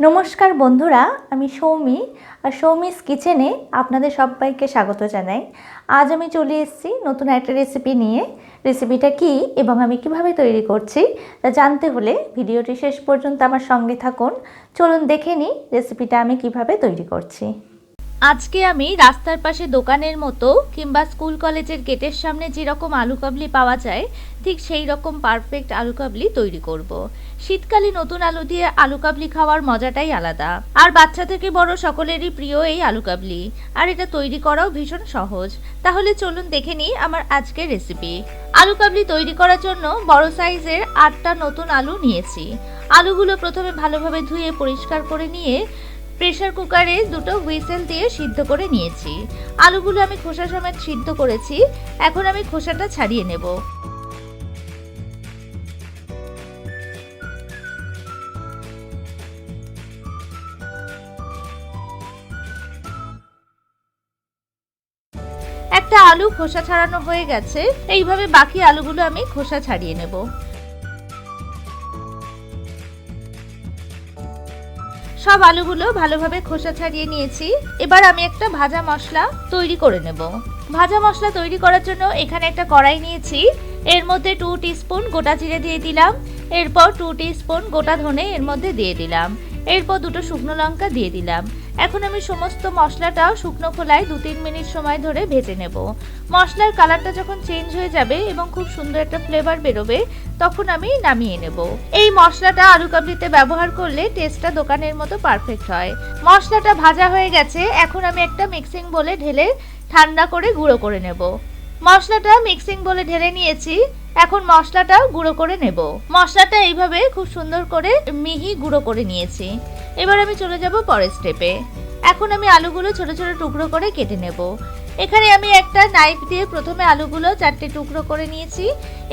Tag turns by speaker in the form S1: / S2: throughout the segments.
S1: নমস্কার বন্ধুরা, আমি সৌমি আর সৌমিস কিচেনে আপনাদের সবাইকে স্বাগত জানাই। আজ আমি চলে এসেছি নতুন একটা রেসিপি নিয়ে। রেসিপিটা কি এবং আমি কিভাবে তৈরি করছি তা জানতে হলে ভিডিওটি শেষ পর্যন্ত আমার সঙ্গে থাকুন। চলুন দেখে নিই রেসিপিটা আমি কিভাবে তৈরি করছি। আজকে আমি রাস্তার পাশে দোকানের মতো কিংবা স্কুল কলেজের গেটের সামনে যেরকম আলু কাবলি পাওয়া যায় ঠিক সেই রকম পারফেক্ট আলু কাবলি তৈরি করব। শীতকালে নতুন আলু দিয়ে আলু কাবলি খাওয়ার মজাটাই আলাদা, আর বাচ্চা থেকে বড় সকলেরই প্রিয় এই আলু কাবলি, আর এটা তৈরি করাও ভীষণ সহজ। তাহলে চলুন দেখে নিই আমার আজকের রেসিপি। আলু কাবলি তৈরি করার জন্য বড় সাইজের 8টা নতুন আলু নিয়েছি। আলুগুলো প্রথমে ভালোভাবে ধুয়ে পরিষ্কার করে নিয়ে প্রেসার কুকারে 2টো হুইসেল দিয়ে সিদ্ধ করে নিয়েছি। আলুগুলো আমি খোসা সমেত সিদ্ধ করেছি। এখন আমি খোসাটা ছাড়িয়ে নেব। একটা আলু খোসা ছাড়ানো হয়ে গেছে। এইভাবে বাকি আলুগুলো আমি খোসা ছাড়িয়ে নেব। সব আলুগুলো ভালোভাবে খোসা ছাড়িয়ে নিয়েছি। এবার আমি একটা ভাজা মশলা তৈরি করে নেব। ভাজা মশলা তৈরি করার জন্য এখানে একটা কড়াই নিয়েছি। এর মধ্যে 2 টিস্পুন গোটা জিরে দিয়ে দিলাম। এরপর 2 টিস্পুন গোটা ধনে এর মধ্যে দিয়ে দিলাম। এরপর 2টো শুকনো লঙ্কা দিয়ে দিলাম। এখন আমি সমস্ত মশলাটা শুকনো খোলায় 2-3 মিনিট সময় ধরে ভেজে নেব। মশলার কালারটা যখন চেঞ্জ হয়ে যাবে এবং খুব সুন্দর একটা ফ্লেভার বেরোবে তখন আমি নামিয়ে নেব। এই মশলাটা আলু কাবলিতে ব্যবহার করলে টেস্টটা দোকানের মতো পারফেক্ট হয়। মশলাটা ভাজা হয়ে গেছে। এখন আমি একটা মিক্সিং বোলে ঢেলে ঠান্ডা করে গুঁড়ো করে নেব। মশলাটা মিক্সিং বোলে ঢেলে নিয়েছি। এখন মশলাটা গুঁড়ো করে নেব। মশলাটা এইভাবে খুব সুন্দর করে মিহি গুঁড়ো করে নিয়েছি। এবার আমি চলে যাব পরের স্টেপে। এখন আমি আলুগুলো ছোট ছোট টুকরো করে কেটে নেব। এখানে আমি একটা নাইফ দিয়ে প্রথমে আলুগুলো 4টে টুকরো করে নিয়েছি।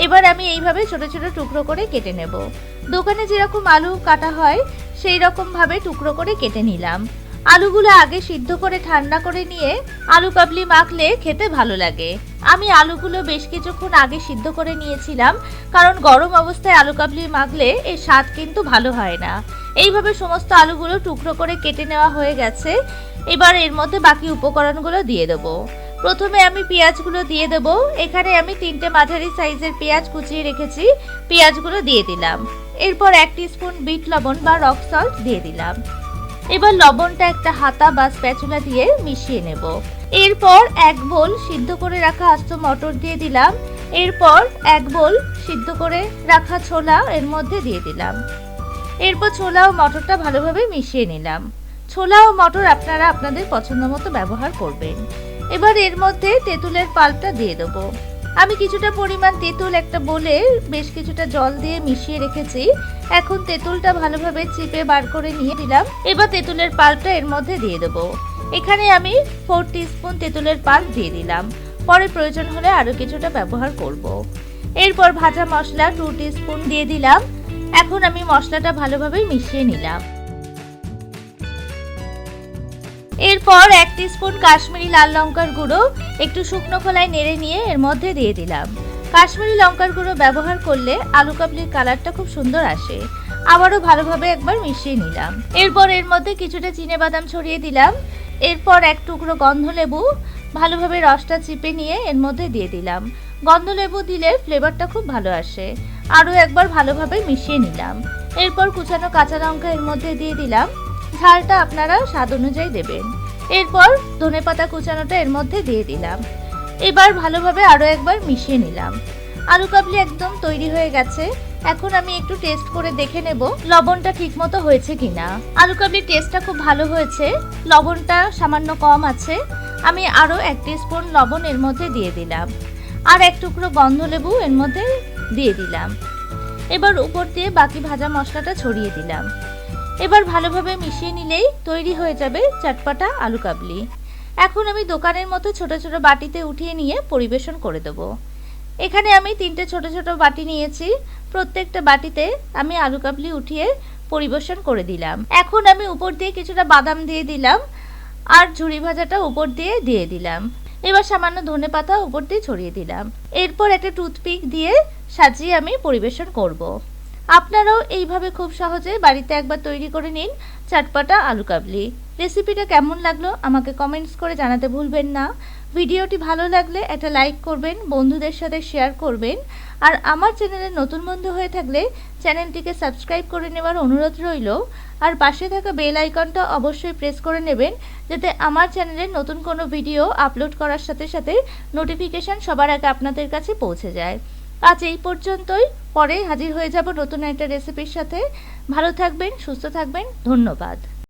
S1: এবার আমি এইভাবে ছোট ছোট টুকরো করে কেটে নেব। দোকানে যেরকম আলু কাটা হয় সেই রকম ভাবে টুকরো করে কেটে নিলাম। আলুগুলো আগে সিদ্ধ করে ঠান্ডা করে নিয়ে আলু কাবলি মাখলে খেতে ভালো লাগে। আমি আলুগুলো বেশ কিছুক্ষণ আগে সিদ্ধ করে নিয়েছিলাম, কারণ গরম অবস্থায় আলু কাবলি মাখলে এর স্বাদ কিন্তু ভালো হয় না। এইভাবে সমস্ত আলুগুলো টুকরো করে কেটে নেওয়া হয়ে গেছে। এবার এর মধ্যে বাকি উপকরণগুলো দিয়ে দেবো। প্রথমে আমি পেঁয়াজগুলো দিয়ে দেবো। এখানে আমি 3টে মাঝারি সাইজের পেঁয়াজ কুচিয়ে রেখেছি। পেঁয়াজগুলো দিয়ে দিলাম। এরপর 1 টিস্পুন বিট লবণ বা রক সল্ট দিয়ে দিলাম। এবার লবণটা একটা হাতা বা স্প্যাচুলা দিয়ে মিশিয়ে নেব। এরপর 1 বোল সিদ্ধ করে রাখা আস্ত মটর দিয়ে দিলাম। এরপর 1 বোল সিদ্ধ করে রাখা ছোলা এর মধ্যে দিয়ে দিলাম। এরপর ছোলা ও মটরটা ভালোভাবে মিশিয়ে নিলাম। ছোলা ও মটর আপনারা আপনাদের পছন্দ মতো ব্যবহার করবেন। এবার এর মধ্যে তেঁতুলের পাল্পটা দিয়ে দেবো। আমি কিছুটা পরিমাণ তেঁতুল একটা বোলে বেশ কিছুটা জল দিয়ে মিশিয়ে রেখেছি। এখন তেঁতুলটা ভালোভাবে চিপে বার করে নিয়ে দিলাম। এবার তেঁতুলের পাল্পটা এর মধ্যে দিয়ে দেবো। এখানে আমি 4 টিস্পুন তেঁতুলের পাল্প দিয়ে দিলাম। পরে প্রয়োজন হলে আরো কিছুটা ব্যবহার করব। এরপর ভাজা মশলা 2 টিস্পুন দিয়ে দিলাম। এখন আমি মশলাটা ভালোভাবে মিশিয়ে নিলাম। এরপর 1 টিস্পুন কাশ্মীরি লাল লঙ্কার গুঁড়ো একটু শুকনো খোলায় নেড়ে নিয়ে এর মধ্যে দিয়ে দিলাম। কাশ্মীরি লঙ্কার গুঁড়ো ব্যবহার করলে আলু কাবলির কালারটা খুব সুন্দর আসে। আবারও ভালোভাবে একবার মিশিয়ে নিলাম। এরপর এর মধ্যে কিছুটা চিনেবাদাম ছড়িয়ে দিলাম। এরপর 1 টুকরো গন্ধলেবু ভালোভাবে রসটা চিপে নিয়ে এর মধ্যে দিয়ে দিলাম। গন্ধলেবু দিলে ফ্লেভারটা খুব ভালো আসে। আরও একবার ভালোভাবে মিশিয়ে নিলাম। এরপর কুচানো কাঁচা লঙ্কা এর মধ্যে দিয়ে দিলাম। ঝালটা আপনারা স্বাদ অনুযায়ী দেবেন। এরপর ধনেপাতা কুচানোটা এর মধ্যে দিয়ে দিলাম। এবার ভালোভাবে আরো একবার মিশিয়ে নিলাম। আলু কাবলি একদম তৈরি হয়ে গেছে। এখন আমি একটু টেস্ট করে দেখে নেব লবণটা ঠিকমতো হয়েছে কিনা। আলু কাবলির টেস্টটা খুব ভালো হয়েছে। লবণটা সামান্য কম আছে। আমি আরো 1 টিস্পুন লবণ এর মধ্যে দিয়ে দিলাম। আর 1 টুকরো গন্ধলেবু এর মধ্যে দিয়ে দিলাম। এবার উপর দিয়ে বাকি ভাজা মশলাটা ছড়িয়ে দিলাম। এবার ভালোভাবে মিশিয়ে নিলেই তৈরি হয়ে যাবে চটপটা আলু কাবলি। এখন আমি দোকানের মতো ছোট ছোট বাটিতে উঠিয়ে নিয়ে পরিবেশন করে দেব। এখানে আমি 3টে ছোট ছোট বাটি নিয়েছি। প্রত্যেকটা বাটিতে আমি আলু কাবলি উঠিয়ে পরিবেশন করে দিলাম। এখন আমি উপর দিয়ে কিছুটা বাদাম দিয়ে দিলাম আর ঝুরি ভাজাটা উপর দিয়ে দিলাম। এবার সামান্য ধনেপাতা উপর দিয়ে ছড়িয়ে দিলাম। এরপর একটা টুথপিক দিয়ে সাজিয়ে আমি পরিবেশন করব। আপনারাও এইভাবে খুব সহজে বাড়িতে একবার তৈরি করে নিন চটপটা আলু কাবলি। রেসিপিটা কেমন লাগলো আমাকে কমেন্টস করে জানাতে ভুলবেন না। ভিডিওটি ভালো লাগলে একটা লাইক করবেন, বন্ধুদের সাথে শেয়ার করবেন, আর আমার চ্যানেলে নতুন বন্ধু হয়ে থাকলে চ্যানেলটিকে সাবস্ক্রাইব করে নেওয়ার অনুরোধ রইল। আর পাশে থাকা বেল আইকনটা অবশ্যই প্রেস করে নেবেন, যাতে আমার চ্যানেলে নতুন কোনো ভিডিও আপলোড করার সাথে সাথে নোটিফিকেশান সবার আগে আপনাদের কাছে পৌঁছে যায়। আজ এই পর্যন্তই, পরে হাজির হয়ে যাব নতুন একটা রেসিপির সাথে। ভালো থাকবেন, সুস্থ থাকবেন, ধন্যবাদ।